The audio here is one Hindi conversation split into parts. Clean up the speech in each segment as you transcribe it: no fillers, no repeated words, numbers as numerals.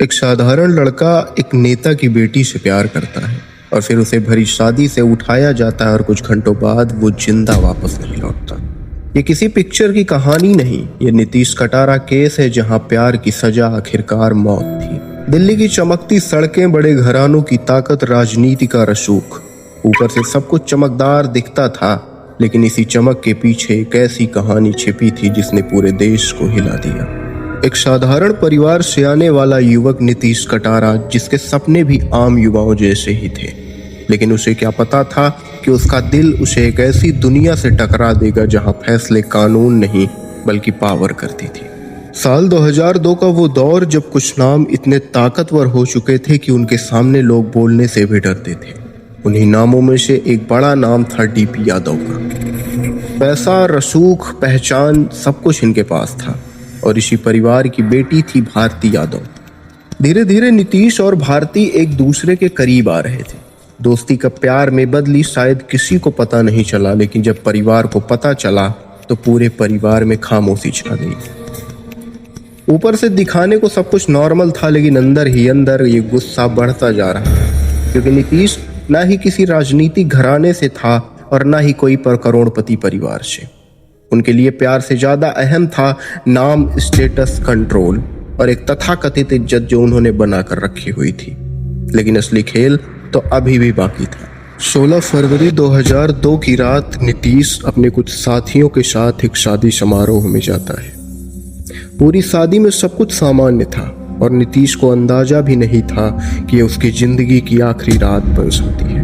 एक साधारण लड़का एक नेता की बेटी से प्यार करता है और फिर उसे भरी शादी से उठाया जाता है और कुछ घंटों बाद वो जिंदा वापस नहीं लौटता। ये किसी पिक्चर की कहानी नहीं, ये नीतीश कटारा केस है जहां प्यार की सजा आखिरकार मौत थी। दिल्ली की चमकती सड़कें, बड़े घरानों की ताकत, राजनीति का रसूख, ऊपर से सब कुछ चमकदार दिखता था, लेकिन इसी चमक के पीछे एक ऐसी कहानी छिपी थी जिसने पूरे देश को हिला दिया। एक साधारण परिवार से आने वाला युवक नीतीश कटारा, जिसके सपने भी आम युवाओं जैसे ही थे, लेकिन उसे क्या पता था कि उसका दिल उसे एक ऐसी दुनिया से टकरा देगा जहां फैसले कानून नहीं बल्कि पावर करती थी। साल 2002 का वो दौर जब कुछ नाम इतने ताकतवर हो चुके थे कि उनके सामने लोग बोलने से भी डरते थे। उन्हीं नामों में से एक बड़ा नाम था डीपी यादव का। पैसा, रसूख, पहचान, सब कुछ इनके पास था और इसी परिवार की बेटी थी भारती यादव। धीरे धीरे नीतीश और भारती एक दूसरे के करीब आ रहे थे। दोस्ती का प्यार में बदली शायद किसी को पता नहीं चला, लेकिन जब परिवार को पता चला तो पूरे परिवार में खामोशी छा गई। ऊपर से दिखाने को सब कुछ नॉर्मल था, लेकिन अंदर ही अंदर ये गुस्सा बढ़ता जा रहा था, क्योंकि नीतीश ना ही किसी राजनीतिक घराने से था और ना ही कोई करोड़पति परिवार से। उनके लिए प्यार से ज्यादा अहम था नाम, स्टेटस, कंट्रोल और एक तथाकथित इज्जत जो उन्होंने बनाकर रखी हुई थी। लेकिन असली खेल तो अभी भी बाकी था। 16 फरवरी 2002 की रात नीतीश अपने कुछ साथियों के साथ एक शादी समारोह में जाता है। पूरी शादी में सब कुछ सामान्य था और नीतीश को अंदाजा भी नहीं था कि यह उसकी जिंदगी की आखिरी रात बन सकती है।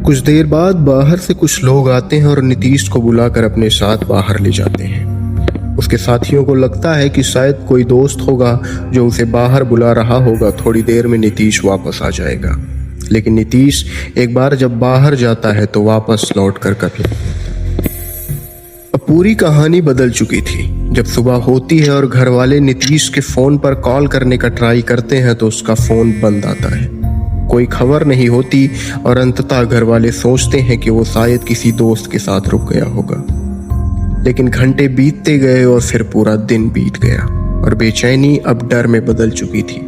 कुछ देर बाद बाहर से कुछ लोग आते हैं और नीतीश को बुलाकर अपने साथ बाहर ले जाते हैं। उसके साथियों को लगता है कि शायद कोई दोस्त होगा जो उसे बाहर बुला रहा होगा, थोड़ी देर में नीतीश वापस आ जाएगा। लेकिन नीतीश एक बार जब बाहर जाता है तो वापस लौट कर कभी। अब पूरी कहानी बदल चुकी थी। जब सुबह होती है और घर वाले नीतीश के फोन पर कॉल करने का ट्राई करते हैं तो उसका फोन बंद आता है। कोई खबर नहीं होती और अंततः घर वाले सोचते हैं कि वो शायद किसी दोस्त के साथ रुक गया होगा। लेकिन घंटे बीतते गए और फिर पूरा दिन बीत गया और बेचैनी अब डर में बदल चुकी थी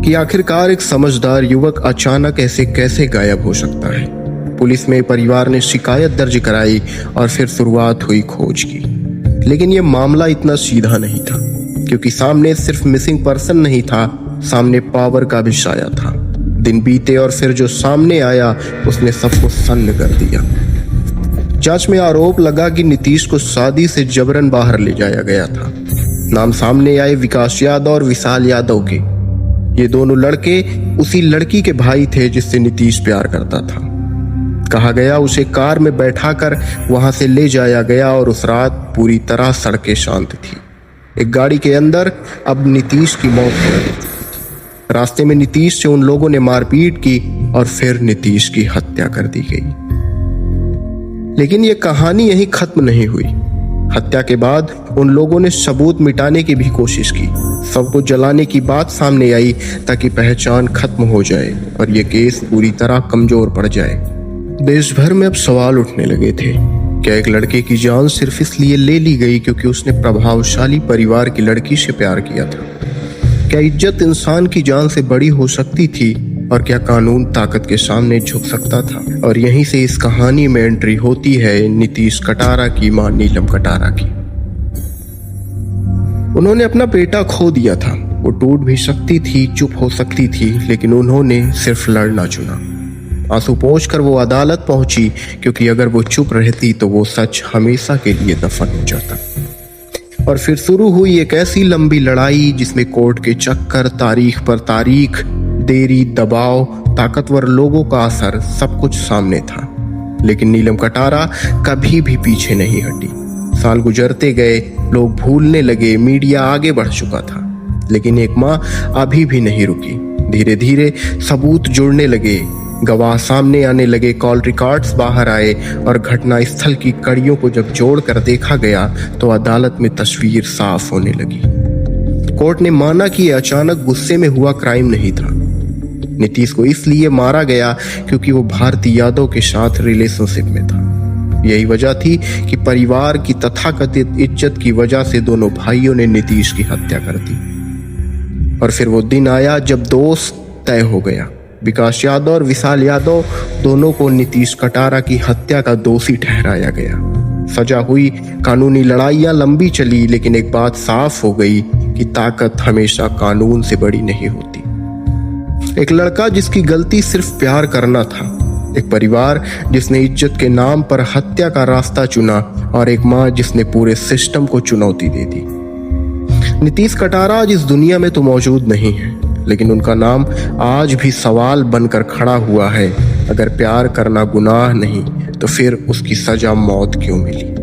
कि आखिरकार एक समझदार युवक अचानक ऐसे कैसे गायब हो सकता है। पुलिस में परिवार ने शिकायत दर्ज कराई और फिर शुरुआत हुई खोज की। लेकिन यह मामला इतना सीधा नहीं था, क्योंकि सामने सिर्फ मिसिंग पर्सन नहीं था, सामने पावर का भी साया था। दिन बीते और फिर जो सामने आया उसने सबको सन्न कर दिया। जांच में आरोप लगा कि नीतीश को शादी से जबरन बाहर ले जाया गया था। नाम सामने आए विकास यादव और विशाल यादव के। ये दोनों लड़के उसी लड़की के भाई थे जिससे नीतीश प्यार करता था। कहा गया उसे कार में बैठाकर वहां से ले जाया गया और उस रात पूरी तरह सड़कें शांत थी। एक गाड़ी के अंदर अब नीतीश की मौत हो गई थी। रास्ते में नीतीश से उन लोगों ने मारपीट की और फिर नीतीश की हत्या कर दी गई। लेकिन यह कहानी यहीं खत्म नहीं हुई। हत्या के बाद उन लोगों ने सबूत मिटाने की भी कोशिश की। सबको जलाने की बात सामने आई ताकि पहचान खत्म हो जाए और यह केस पूरी तरह कमजोर पड़ जाए। देश भर में अब सवाल उठने लगे थे। क्या एक लड़के की जान सिर्फ इसलिए ले ली गई क्योंकि उसने प्रभावशाली परिवार की लड़की से प्यार किया था? क्या इज्जत इंसान की जान से बड़ी हो सकती थी? और क्या कानून ताकत के सामने झुक सकता था? और यहीं से इस कहानी में एंट्री होती है नीतीश कटारा की मां नीलम कटारा की। उन्होंने अपना बेटा खो दिया था। वो टूट भी सकती थी, चुप हो सकती थी, लेकिन उन्होंने सिर्फ लड़ना चुना। आंसू पोंछ कर वो अदालत पहुंची, क्योंकि अगर वो चुप रहती तो वो सच हमेशा के लिए दफन हो जाता। और फिर शुरू हुई एक ऐसी लंबी लड़ाई जिसमें कोर्ट के चक्कर, तारीख पर तारीख, देरी, दबाव, ताकतवर लोगों का असर, सब कुछ सामने था। लेकिन नीलम कटारा कभी भी पीछे नहीं हटी। साल गुजरते गए, लोग भूलने लगे, मीडिया आगे बढ़ चुका था, लेकिन एक मां अभी भी नहीं रुकी। धीरे धीरे सबूत जुड़ने लगे, गवाह सामने आने लगे, कॉल रिकॉर्ड्स बाहर आए और घटना स्थल की कड़ियों को जब जोड़कर देखा गया तो अदालत में तस्वीर साफ होने लगी। कोर्ट ने माना कि यह अचानक गुस्से में हुआ क्राइम नहीं था। नीतीश को इसलिए मारा गया क्योंकि वो भारती यादव के साथ रिलेशनशिप में था। यही वजह थी कि परिवार की तथाकथित इज्जत की वजह से दोनों भाइयों ने नीतीश की हत्या कर दी। और फिर वो दिन आया जब दोस्त तय हो गया। विकास यादव और विशाल यादव दोनों को नीतीश कटारा की हत्या का दोषी ठहराया गया। सजा हुई, कानूनी लड़ाइयां लंबी चली, लेकिन एक बात साफ हो गई कि ताकत हमेशा कानून से बड़ी नहीं होती। एक लड़का जिसकी गलती सिर्फ प्यार करना था, एक परिवार जिसने इज्जत के नाम पर हत्या का रास्ता चुना, और एक मां जिसने पूरे सिस्टम को चुनौती दे दी। नीतीश कटारा आज इस दुनिया में तो मौजूद नहीं है, लेकिन उनका नाम आज भी सवाल बनकर खड़ा हुआ है। अगर प्यार करना गुनाह नहीं, तो फिर उसकी सजा मौत क्यों मिली?